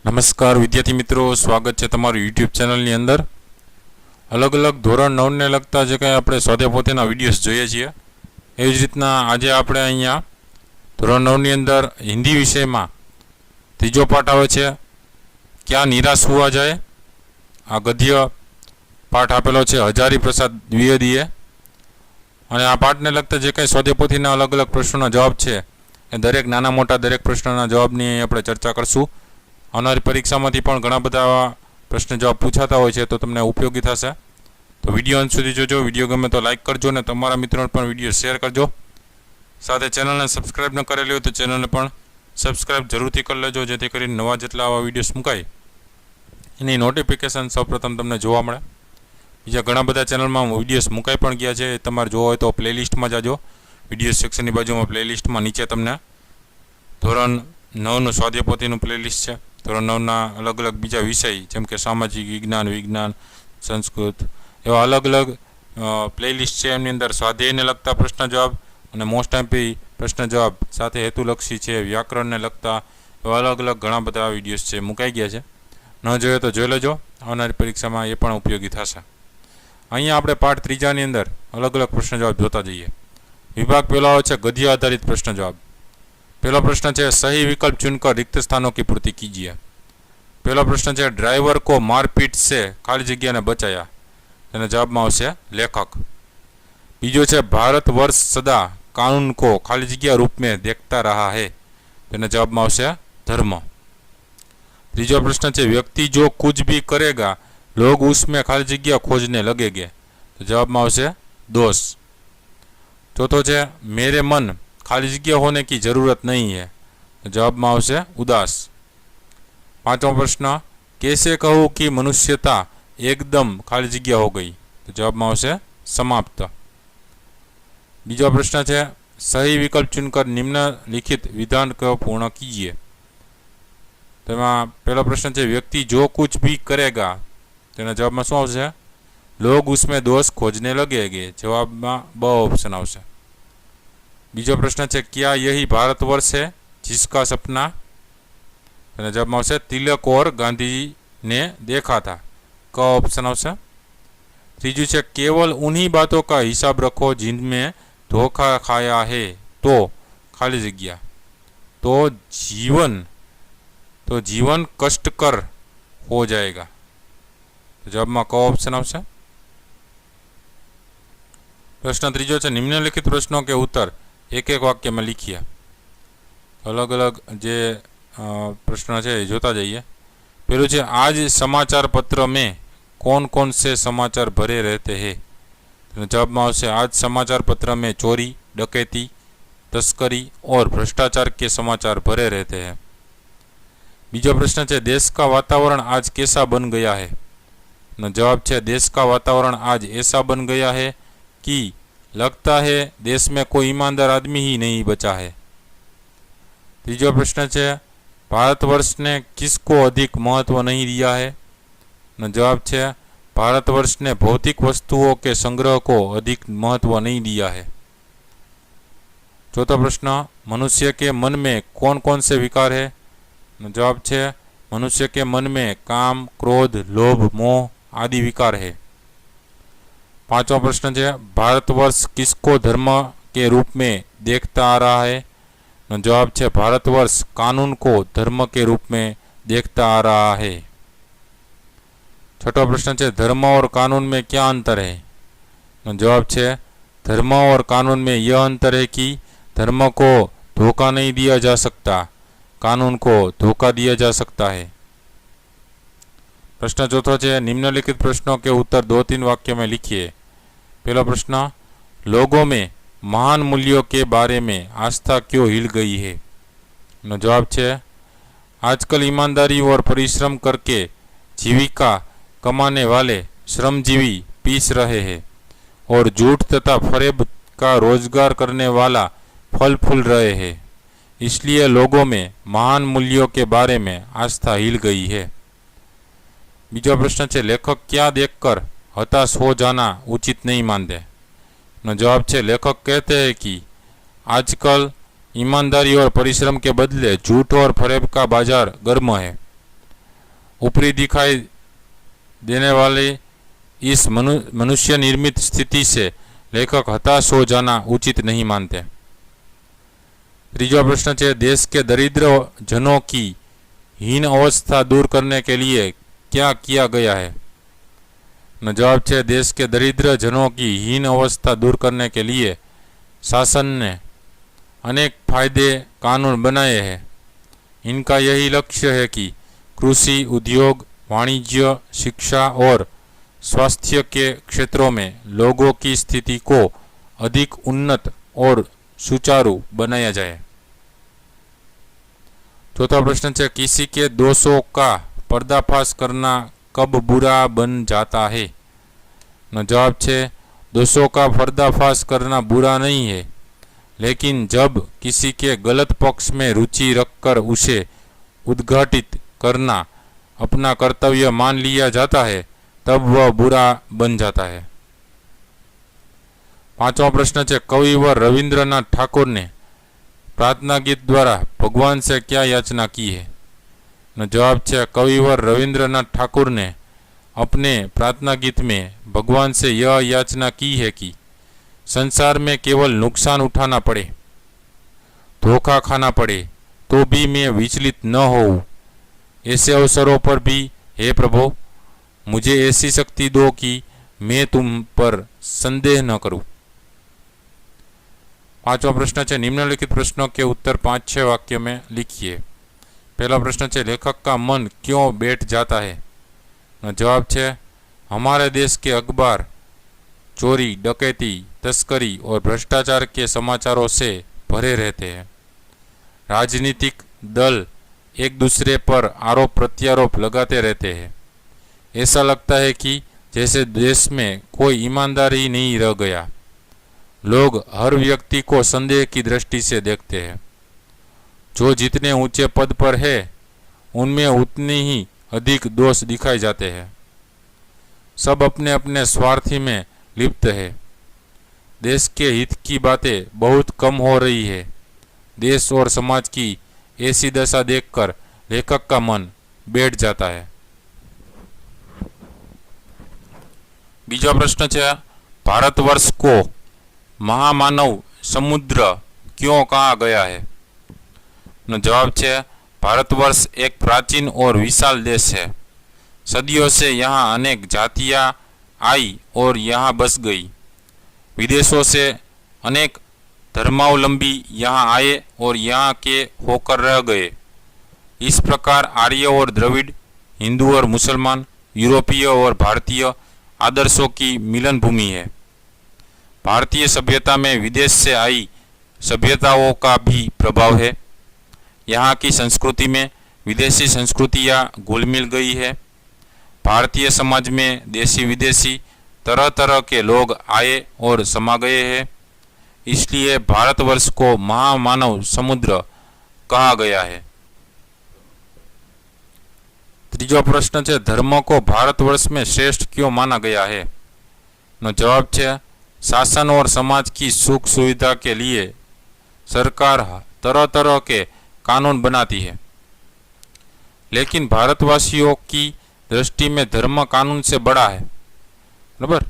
નમસ્કાર વિદ્યાર્થી મિત્રો, સ્વાગત છે તમારું યુટ્યુબ ચેનલની અંદર. અલગ અલગ ધોરણ 9ને લગતા જે કંઈ આપણે સ્વાધ્યાયપોથીના વિડીયોઝ જોઈએ છીએ એવી જ રીતના આજે આપણે અહીંયા ધોરણ 9ની અંદર હિન્દી વિષયમાં ત્રીજો પાઠ આવે છે, ક્યાં નિરાશ હોવા જાય. આ ગદ્ય પાઠ આપેલો છે હજારી પ્રસાદ દ્વિવેદીએ, અને આ પાઠને લગતા જે કંઈ સ્વાધ્યાયપોથીના અલગ અલગ પ્રશ્નોના જવાબ છે એ દરેક નાના મોટા દરેક પ્રશ્નના જવાબની આપણે ચર્ચા કરશું. આવનારી પરીક્ષામાંથી પણ ઘણા બધા પ્રશ્ન જવાબ પૂછાતા હોય છે, તો તમને ઉપયોગી થશે. તો વિડીયો અંત સુધી જોજો. વિડીયો ગમે તો લાઇક કરજો અને તમારા મિત્રોને પણ વિડીયો શેર કરજો. સાથે ચેનલને સબસ્ક્રાઈબ ન કરેલી હોય તો ચેનલને પણ સબસ્ક્રાઈબ જરૂરથી કરી લેજો, જેથી કરીને નવા જેટલા આવા વિડીયોઝ મુકાય એની નોટિફિકેશન સૌપ્રથમ તમને જોવા મળે. બીજા ઘણા બધા ચેનલમાં વિડીયોઝ મુકાઈ પણ ગયા છે, તમારે જોવા હોય તો પ્લેલિસ્ટમાં જાજો. વિડીયો સેક્શનની બાજુમાં પ્લેલિસ્ટમાં નીચે તમને ધોરણ 9નું સ્વાધ્યાયપોથીનું પ્લેલિસ્ટ છે. ધોરણ 9ના અલગ અલગ બીજા વિષય જેમ કે સામાજિક વિજ્ઞાન, સંસ્કૃત એવા અલગ અલગ પ્લેલિસ્ટ છે. એમની અંદર સ્વાધ્યાયને લગતા પ્રશ્ન જવાબ અને મોસ્ટ એમપી પ્રશ્ન જવાબ સાથે હેતુલક્ષી છે, વ્યાકરણને લગતા એવા અલગ અલગ ઘણા બધા વિડીયોઝ છે મુકાઈ ગયા છે. ન જોઈએ તો જોઈ લેજો, આવનારી પરીક્ષામાં એ પણ ઉપયોગી થશે. અહીંયા આપણે પાઠ ત્રીજાની અંદર અલગ અલગ પ્રશ્ન જવાબ જોતા જઈએ. વિભાગ પહેલો આવે છે ગદ્ય આધારિત પ્રશ્ન જવાબ. पहला प्रश्न है सही विकल्प चुनकर रिक्त स्थानों की पूर्ति कीजिए. पहला प्रश्न है ड्राइवर को मारपीट से खाली जगह ने बचाया. तेना जवाब में आवशे लेखक. बीजो है भारत वर्ष सदा कानून को खाली जगह रूप में देखता रहा है. तेना जवाब में आवशे धर्म. तीजो प्रश्न है व्यक्ति जो कुछ भी करेगा लोग उसमें खाली जगह खोजने लगेंगे. तो जवाब में आवशे दोष. चौथो है मेरे मन खाली जगह होने की जरूरत नहीं है. तो जवाब में आवशे उदास. पांचवा प्रश्न कैसे कहूँ कि मनुष्यता एकदम खाली जगह हो गई. तो जवाब में आवशे समाप्त. बीजा प्रश्न है सही विकल्प चुनकर निम्नलिखित विधान को पूर्ण कीजिए. तो पहला प्रश्न है व्यक्ति जो कुछ भी करेगा. तेना जवाब में शू आवशे लोग उसमें दोष खोजने लगेंगे. जवाब में ब ऑप्शन आवशे. बीजो प्रश्न है क्या यही भारतवर्ष है जिसका सपना. जवाब में आवशे तिलक और गांधी ने देखा था. क ऑप्शन आवशे. तीजू है केवल उन्हीं बातों का हिसाब रखो जिनमें धोखा खाया है तो खाली जगह. तो जीवन कष्टकर हो जाएगा. तो जवाब में क ऑप्शन आवशे. प्रश्न तीजो है निम्नलिखित प्रश्नों के उत्तर एक एक वाक्य में लिखिए. अलग अलग जे प्रश्न है जोता जाइए. पहलू है आज समाचार पत्र में कौन कौन से समाचार भरे रहते हैं. तो जवाब में आवशे आज समाचार पत्र में चोरी, डकैती, तस्करी और भ्रष्टाचार के समाचार भरे रहते हैं. बीजो प्रश्न है देश का वातावरण आज कैसा बन गया है. जवाब है देश का वातावरण आज ऐसा बन गया है कि लगता है देश में कोई ईमानदार आदमी ही नहीं बचा है. तीजो प्रश्न है भारतवर्ष ने किसको अधिक महत्व नहीं दिया है. जवाब है भारतवर्ष ने भौतिक वस्तुओं के संग्रह को अधिक महत्व नहीं दिया है. चौथा प्रश्न मनुष्य के मन में कौन कौन से विकार है. जवाब है मनुष्य के मन में काम, क्रोध, लोभ, मोह आदि विकार है. पांचवा प्रश्न है भारतवर्ष किसको धर्म के रूप में देखता आ रहा है. जवाब है भारतवर्ष कानून को धर्म के रूप में देखता आ रहा है. छठा प्रश्न है धर्म और कानून में क्या अंतर है. जवाब है धर्म और कानून में यह अंतर है कि धर्म को धोखा नहीं दिया जा सकता, कानून को धोखा दिया जा सकता है. प्रश्न चौथा है निम्नलिखित प्रश्नों के उत्तर 2-3 वाक्य में लिखिए. पहला प्रश्न लोगों में महान मूल्यों के बारे में आस्था क्यों हिल गई है. जवाब है आजकल ईमानदारी और परिश्रम करके जीविका कमाने वाले श्रमजीवी पीस रहे हैं और झूठ तथा फरेब का रोजगार करने वाला फल फूल रहे हैं. इसलिए लोगों में महान मूल्यों के बारे में आस्था हिल गई है. बीजा प्रश्न है लेखक क्या देखकर हताश हो जाना उचित नहीं मानते. जवाब है लेखक कहते हैं कि आजकल ईमानदारी और परिश्रम के बदले झूठ और फरेब का बाजार गर्म है. ऊपरी दिखाई देने वाली इस मनुष्य निर्मित स्थिति से लेखक हताश हो जाना उचित नहीं मानते। तीसरा प्रश्न है, देश के दरिद्र जनों की हीन अवस्था दूर करने के लिए क्या किया गया है? जवाब है, देश के दरिद्र जनों की हीन अवस्था दूर करने के लिए शासन ने अनेक फायदे कानून बनाए हैं। इनका यही लक्ष्य है कि कृषि, उद्योग, वाणिज्य, शिक्षा और स्वास्थ्य के क्षेत्रों में लोगों की स्थिति को अधिक उन्नत और सुचारू बनाया जाए। चौथा प्रश्न है, किसी के दोषों का पर्दाफाश करना कब बुरा बन जाता है? जवाब है, दोषों का पर्दाफाश करना बुरा नहीं है, लेकिन जब किसी के गलत पक्ष में रुचि रखकर उसे उद्घाटित करना अपना कर्तव्य मान लिया जाता है तब वह बुरा बन जाता है। पांचवा प्रश्न है, कविवर रविंद्रनाथ ठाकुर ने प्रार्थना गीत द्वारा भगवान से क्या याचना की है? जवाब है, कविवर रविंद्रनाथ ठाकुर ने अपने प्रार्थना गीत में भगवान से यह याचना की है कि संसार में केवल नुकसान उठाना पड़े, धोखा खाना पड़े तो भी मैं विचलित न होऊं। ऐसे अवसरों पर भी हे प्रभु मुझे ऐसी शक्ति दो कि मैं तुम पर संदेह न करूं। पांचवा प्रश्न है, निम्नलिखित प्रश्नों के उत्तर 5-6 वाक्यों में लिखिए। पहला प्रश्न है, लेखक का मन क्यों बैठ जाता है? जवाब है, हमारे देश के अखबार चोरी, डकैती, तस्करी और भ्रष्टाचार के समाचारों से भरे रहते हैं। राजनीतिक दल एक दूसरे पर आरोप प्रत्यारोप लगाते रहते हैं। ऐसा लगता है कि जैसे देश में कोई ईमानदारी नहीं रह गया। लोग हर व्यक्ति को संदेह की दृष्टि से देखते हैं। जो जितने ऊंचे पद पर है उनमें उतने ही अधिक दोष दिखाए जाते हैं। सब अपने अपने स्वार्थी में लिप्त है। देश के हित की बातें बहुत कम हो रही है। देश और समाज की ऐसी दशा देखकर लेखक का मन बैठ जाता है। बीजा प्रश्न है, भारतवर्ष को महामानव समुद्र क्यों कहा गया है? जवाब है, भारतवर्ष एक प्राचीन और विशाल देश है। सदियों से यहाँ अनेक जातियाँ आई और यहाँ बस गई। विदेशों से अनेक धर्मावलंबी यहाँ आए और यहाँ के होकर रह गए। इस प्रकार आर्य और द्रविड़, हिंदू और मुसलमान, यूरोपीय और भारतीय आदर्शों की मिलन भूमि है। भारतीय सभ्यता में विदेश से आई सभ्यताओं का भी प्रभाव है। यहाँ की संस्कृति में विदेशी संस्कृतियाँ घुल मिल गई है। भारतीय समाज में देशी विदेशी तरह तरह के लोग आए और समा गए हैं। इसलिए भारतवर्ष को महामानव समुद्र कहा गया है। तीसरा प्रश्न है, धर्म को भारतवर्ष में श्रेष्ठ क्यों माना गया है? जवाब है, शासन और समाज की सुख सुविधा के लिए सरकार तरह तरह के कानून बनाती है, लेकिन भारतवासियों की दृष्टि में धर्म कानून से बड़ा है। बराबर,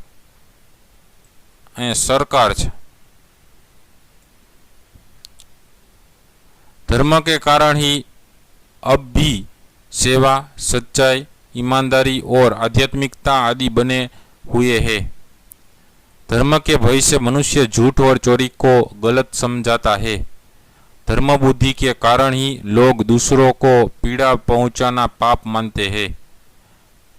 सरकार है। धर्म के कारण ही अब भी सेवा, सच्चाई, ईमानदारी और आध्यात्मिकता आदि बने हुए हैं। धर्म के भय से मनुष्य झूठ और चोरी को गलत समझाता है। धर्म बुद्धि के कारण ही लोग दूसरों को पीड़ा पहुंचाना पाप मानते हैं।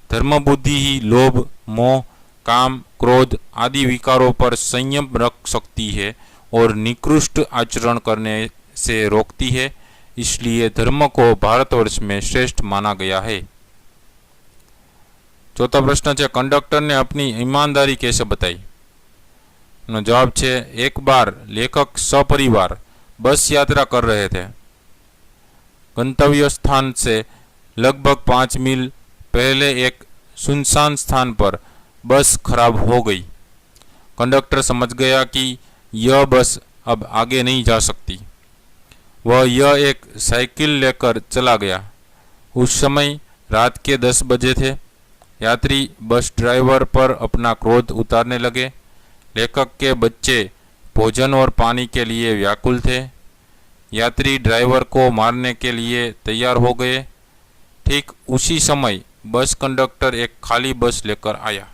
धर्म बुद्धि ही लोभ, मोह, काम, क्रोध आदि विकारों पर संयम रख सकती है और निकृष्ट आचरण करने से रोकती है। इसलिए धर्म को भारतवर्ष में श्रेष्ठ माना गया है। चौथा प्रश्न है, कंडक्टर ने अपनी ईमानदारी कैसे बताई? जवाब है, एक बार लेखक सपरिवार बस यात्रा कर रहे थे। गंतव्य स्थान से लगभग 5 मील पहले एक सुनसान स्थान पर बस खराब हो गई। कंडक्टर समझ गया कि यह बस अब आगे नहीं जा सकती। वह यह एक साइकिल लेकर चला गया। उस समय रात के 10 बजे थे। यात्री बस ड्राइवर पर अपना क्रोध उतारने लगे। लेखक के बच्चे भोजन और पानी के लिए व्याकुल थे। यात्री ड्राइवर को मारने के लिए तैयार हो गए। ठीक उसी समय बस कंडक्टर एक खाली बस लेकर आया।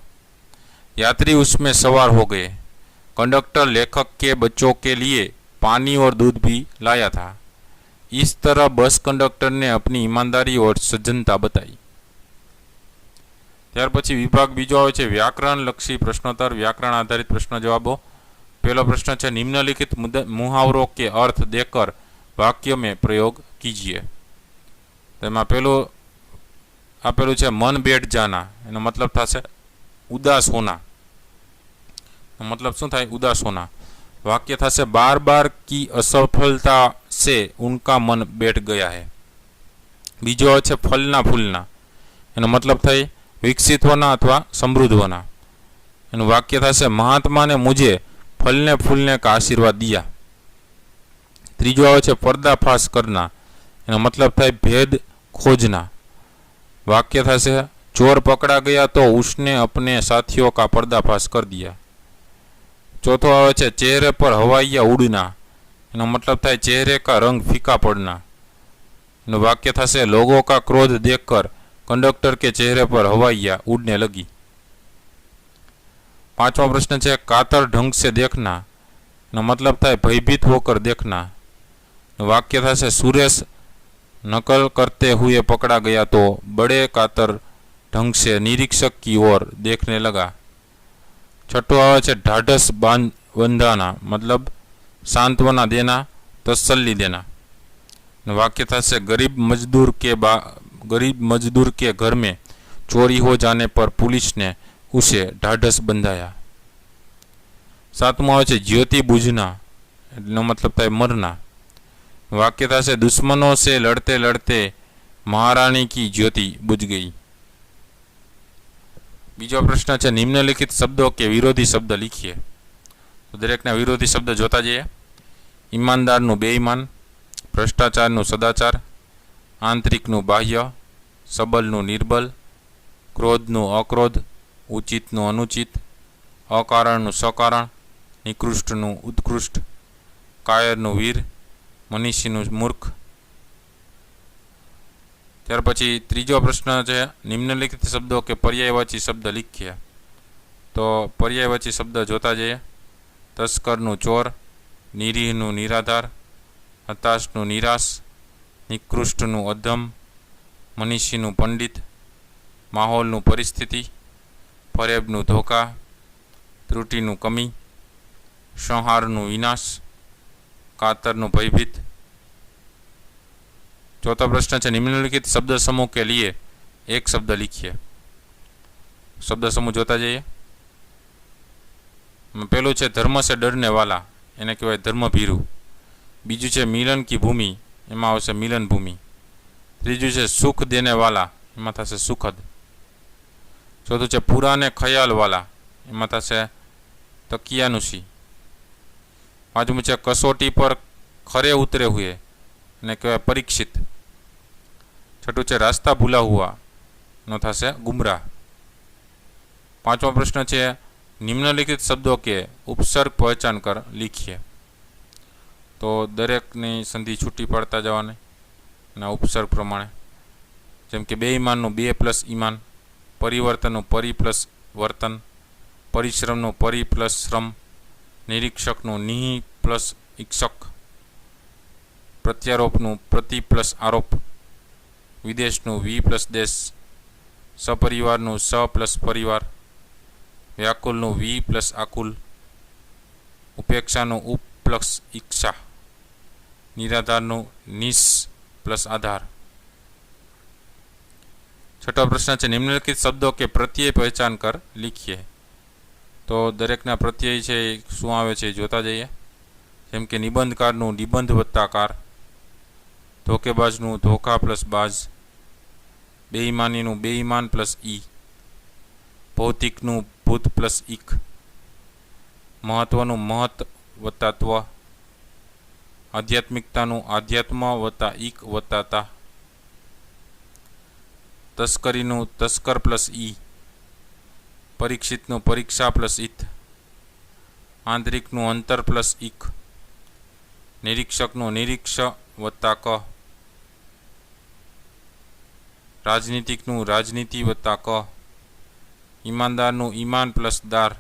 यात्री उसमें सवार हो गए। कंडक्टर लेखक के बच्चों के लिए पानी और दूध भी लाया था। इस तरह बस कंडक्टर ने अपनी ईमानदारी और सज्जनता बताई। ત્યાર પછી વિભાગ બીજો આવે છે વ્યાકરણ લક્ષી પ્રશ્નોત્તર, વ્યાકરણ આધારિત પ્રશ્ન જવાબો। पहला प्रश्न है निम्नलिखित मुहावरों के अर्थ देकर वाक्य में प्रयोग कीजिए। તેમાં પેલું આપેલું છે मन बैठ जाना, એનો મતલબ થશે ઉદાસ હોના। मतलब શું થાય? ઉદાસ હોના। वाक्य થશે बार बार की असफलता से उनका मन बैठ गया है। बीजो है फलना फूलना, एनो मतलब થાય विकसित होना अथवा समृद्ध होना। एनु वाक्य थशे महात्मा ने मुझे फलने फूलने का आशीर्वाद दिया। त्रीजो आवे छे पर्दाफाश करना, एनो मतलब थाय भेद खोजना। वाक्य थशे चोर पकड़ा गया तो उसने अपने साथियों का पर्दाफाश कर दिया। चौथो आवे छे चेहरे पर हवाइया उड़ना, एनो मतलब थाय चेहरे का रंग फीका पड़ना। एनु वाक्य थशे लोगों का क्रोध देखकर कंडक्टर के चेहरे पर हवाइया उड़ने लगी। पांचवा प्रश्न है कातर ढंग से देखना, नो मतलब था भयभीत होकर देखना। वाक्य था सुरेश नकल करते हुए पकड़ा गया तो बड़े कातर ढंग से निरीक्षक की ओर देखने लगा। छठो आवे ढाढ़स बंधाना, मतलब सांत्वना देना, तसल्ली देना। वाक्य था गरीब मजदूर के घर में चोरी हो जाने पर पुलिस ने उसे ढाढ़स बंधाया। सातमो है ज्योति बुझना, मतलब था मरना। वाक्य था दुश्मनों से लड़ते लड़ते महारानी की ज्योति बुझ गई। बीजो प्रश्न है निम्नलिखित शब्दों के विरोधी शब्द लिखिए। तो दरेक ना विरोधी शब्द जोता जाइए। ईमानदार नु बेईमान, भ्रष्टाचार नु सदाचार, आंतरिक नु बाह्य, सबल नु निर्बल, क्रोध नु अक्रोध, उचित नु अनुचित, अकारण नु सकारण, निकृष्ट नु उत्कृष्ट, कायर नु वीर, मनीषी नु मूर्ख। त्यार पछी त्रीजो प्रश्न है निम्नलिखित शब्दों के पर्यायवाची शब्द लिखिए। तो पर्यायवाची शब्द जोता जाइए। तस्कर नु चोर, निरीह नु निराधार, हताश नु निराश, निकृष्ट नु अधम, मनीषी नु पंडित, माहौल नु परिस्थिति, फरेब नु धोखा, त्रुटि नु कमी, संहार नु विनाश, कातर नु भयभीत। चौथा प्रश्न है निम्नलिखित शब्द समूह के लिए एक शब्द लिखिए। शब्द समूह जोता जाइए। पहलू है धर्म से डरने वाला, एने कहवाय धर्मभीरु। बीजू है मिलन की भूमि, एमां आवशे मिलन भूमि। त्रीजू है सुख देने वाला, एमां थशे सुखद। चौथुं है पुराने ख्याल वाला, एमां थशे तकियानुसी। पांचमું है कसोटी पर खरे उतरे हुए, ने कहवाय परीक्षित। छठुं है रास्ता भूला हुआ, नो थशे गुमराह। पांचवा प्रश्न है निम्नलिखित शब्दों के उपसर्ग पहचान कर लिखिए। तो दरेकनी संधि छूटी पड़ता जवानी ना उपसर्ग प्रमाणे, जेम के बेईमाननु बे प्लस ईमान, परिवर्तननु परि प्लस वर्तन, परिश्रमनु परि प्लस श्रम, निरीक्षकनु निहि प्लस इक्षक, प्रत्यारोपनु प्रति प्लस आरोप, विदेशनु वी प्लस देश, सपरिवारनु स प्लस परिवार, व्याकुलनु वी प्लस आकुल, उपेक्षानु उप प्लस इच्छा, निराधारनु निस प्लस आधार। छठा प्रश्न है निम्नलिखित शब्दों के प्रत्यय पहचान कर लिखिए। तो दरेकना प्रत्यय है शुं आवे छे जोता जाइए। जेम के निबंधकारनु निबंध वत्ता कार, धोकेबाजनु धोखा प्लस बाज, बेईमानीनु बेईमान प्लस ई, भौतिकनु भूत प्लस इक, महत्वनु महत वत्ता त्व, आध्यात्मिकतानु आध्यात्म वत्ता इक वत्ता ता, તસ્કરીનું તસ્કર પ્લસ ઈ, પરીક્ષિતનું પરીક્ષા પ્લસ ઈત, આંતરિકનું અંતર પ્લસ ઈક, નિરીક્ષકનું નિરીક્ષ વત્તા ક, રાજનીતિકનું રાજનીતિ વત્તા ક, ઈમાનદારનું ઈમાન પ્લસ દાર,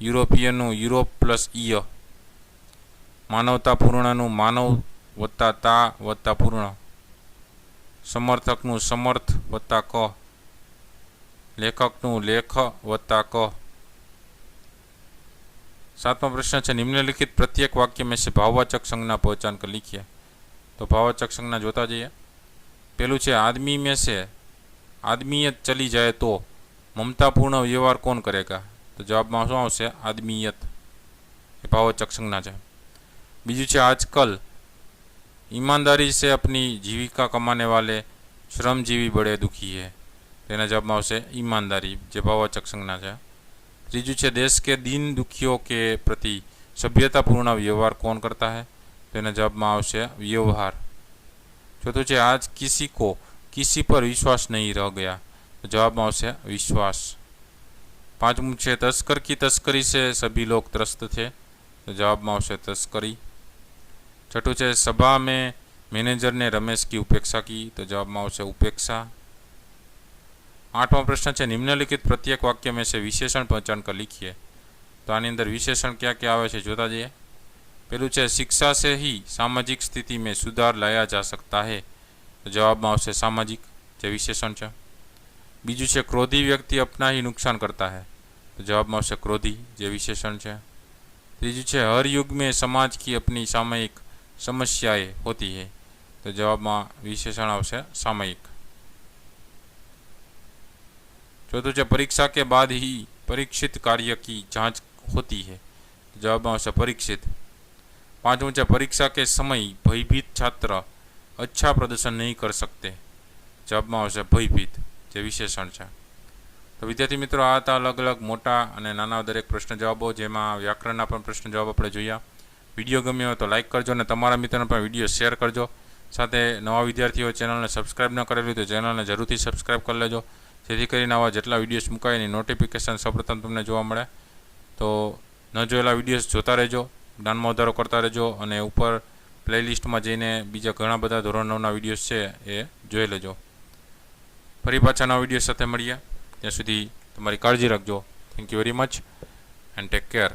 યુરોપિયનનું યુરોપ પ્લસ ઈય, માનવતાપૂર્ણનું માનવ વત્તા તા વત્તા પૂર્ણ, સમર્થકનું સમર્થ વત્તા ક, લેખકનું લેખ વત્તા ક। 7वां प्रश्न है निम्नलिखित प्रत्येक वाक्य में से भाववाचक संज्ञा पहचान कर लिखिए। तो भाववाचक संज्ञा जोता जाइए। पहलू है आदमी में से आदमीयत चली जाए तो ममतापूर्ण व्यवहार कौन करेगा? तो जवाब में शू आवशे? आदमीयत। भाववाचक संज्ञा है। बीजू है आजकल ईमानदारी से अपनी जीविका कमाने वाले श्रमजीवी बड़े दुखी है। तेना जवाब में आवशे ईमानदारी, जो भाववाचक संज्ञा है। तीजू है देश के दीन दुखियों के प्रति सभ्यतापूर्ण व्यवहार कौन करता है? तो एना जवाब में आवशे व्यवहार। चौथुं है आज किसी को किसी पर विश्वास नहीं रह गया। तो जवाब में आवशे विश्वास। पांचमું है तस्कर की तस्करी से सभी लोग त्रस्त थे। तो जवाब में आवशे तस्करी। छठुं है सभा में मैनेजर ने रमेश की उपेक्षा की। तो जवाब में आवशे उपेक्षा। 8वां प्रश्न है निम्नलिखित प्रत्येक वाक्य में से विशेषण पहचान कर लिखिए। तो आनी अंदर विशेषण क्या क्या आवे छे जोता जाइए। पहलू है शिक्षा से ही सामाजिक स्थिति में सुधार लाया जा सकता है। तो जवाब में आवशे सामाजिक, जो विशेषण है। बीजू है क्रोधी व्यक्ति अपना ही नुकसान करता है। तो जवाब में आवशे क्रोधी, जो विशेषण है। तीजू है हर युग में समाज की अपनी सामयिक समस्याएं होती है। तो जवाब में विशेषण आवशे सामयिक। चौथुं है परीक्षा के बाद ही परीक्षित कार्य की जांच होती है। जवाब में आवशे परीक्षित। पांचवुं है परीक्षा के समय भयभीत छात्र अच्छा प्रदर्शन नहीं कर सकते। जवाब में आवशे भयभीत, जो विशेषण है। तो विद्यार्थी मित्रों आ था अलग अलग मोटा और नाना दरेक प्रश्न जवाबों, जेमां व्याकरणना पण प्रश्न जवाब आपणे जोया। विडियो गम्यो हो तो लाइक करजो और तमारा मित्रों पर विडियो शेर करजो। साथे नवा विद्यार्थीओ चेनल ने सब्सक्राइब न करेली तो चेनल ने जरूरथी सब्सक्राइब कर लेजो, जेथी करीने आवा जेटला विडियोस मुकाय एनी नोटिफिकेशन सौप्रथम तमने जोवा मळे। तो न जोयेला विडियोस जोता रहेजो, ज्ञानमां वधारो करता रहेजो अने उपर प्लेलिस्ट में जईने बीजा घणा बधा धोरण 9 ना विडियोस छे ए जोई लेजो। फरी पाछा नवा विडियो साथे मळीए, त्यां सुधी तमारी काळजी राखजो। Thank you very much and take care.